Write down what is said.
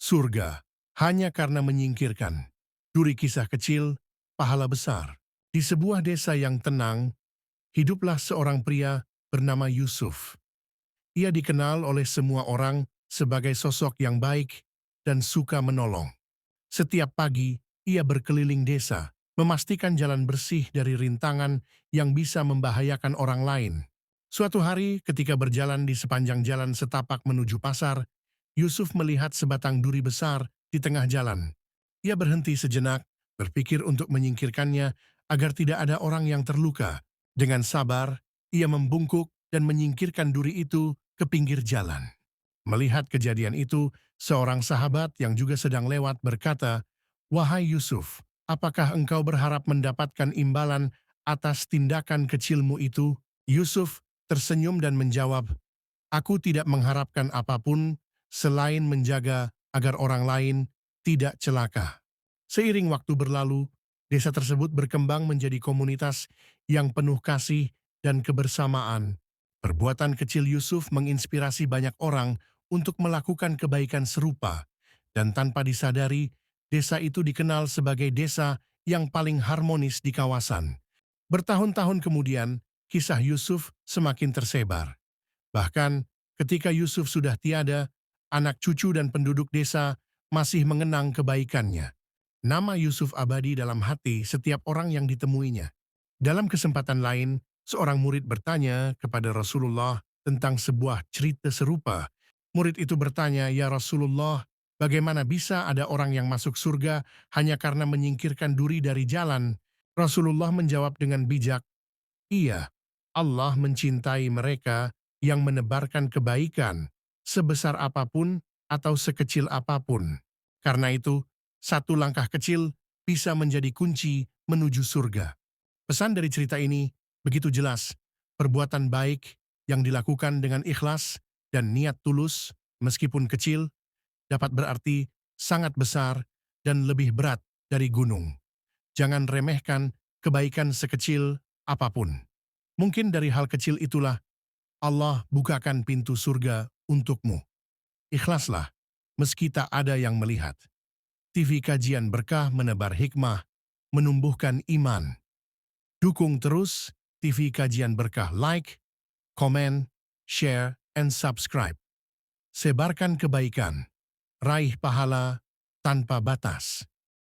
surga hanya karena menyingkirkan duri. Kisah kecil, pahala besar. Di sebuah desa yang tenang, hiduplah seorang pria bernama Yusuf. Ia dikenal oleh semua orang sebagai sosok yang baik dan suka menolong. Setiap pagi, ia berkeliling desa, memastikan jalan bersih dari rintangan yang bisa membahayakan orang lain. Suatu hari, ketika berjalan di sepanjang jalan setapak menuju pasar, Yusuf melihat sebatang duri besar di tengah jalan. Ia berhenti sejenak, berpikir untuk menyingkirkannya agar tidak ada orang yang terluka. Dengan sabar, ia membungkuk dan menyingkirkan duri itu ke pinggir jalan. Melihat kejadian itu, seorang sahabat yang juga sedang lewat berkata, "Wahai Yusuf, apakah engkau berharap mendapatkan imbalan atas tindakan kecilmu itu?" Yusuf tersenyum dan menjawab, "Aku tidak mengharapkan apapun selain menjaga agar orang lain tidak celaka." Seiring waktu berlalu, desa tersebut berkembang menjadi komunitas yang penuh kasih dan kebersamaan. Perbuatan kecil Yusuf menginspirasi banyak orang untuk melakukan kebaikan serupa, dan tanpa disadari, desa itu dikenal sebagai desa yang paling harmonis di kawasan. Bertahun-tahun kemudian, kisah Yusuf semakin tersebar. Bahkan ketika Yusuf sudah tiada, anak cucu dan penduduk desa masih mengenang kebaikannya. Nama Yusuf abadi dalam hati setiap orang yang ditemuinya. Dalam kesempatan lain, seorang murid bertanya kepada Rasulullah tentang sebuah cerita serupa. Murid itu bertanya, "Ya Rasulullah, bagaimana bisa ada orang yang masuk surga hanya karena menyingkirkan duri dari jalan?" Rasulullah menjawab dengan bijak, "Iya, Allah mencintai mereka yang menebarkan kebaikan, sebesar apapun atau sekecil apapun. Karena itu, satu langkah kecil bisa menjadi kunci menuju surga." Pesan dari cerita ini begitu jelas. Perbuatan baik yang dilakukan dengan ikhlas dan niat tulus, meskipun kecil, dapat berarti sangat besar dan lebih berat dari gunung. Jangan remehkan kebaikan sekecil apapun. Mungkin dari hal kecil itulah Allah bukakan pintu surga untukmu. Ikhlaslah, meski tak ada yang melihat. TV Kajian Berkah menebar hikmah, menumbuhkan iman. Dukung terus TV Kajian Berkah, like, komen, share, and subscribe. Sebarkan kebaikan, raih pahala tanpa batas.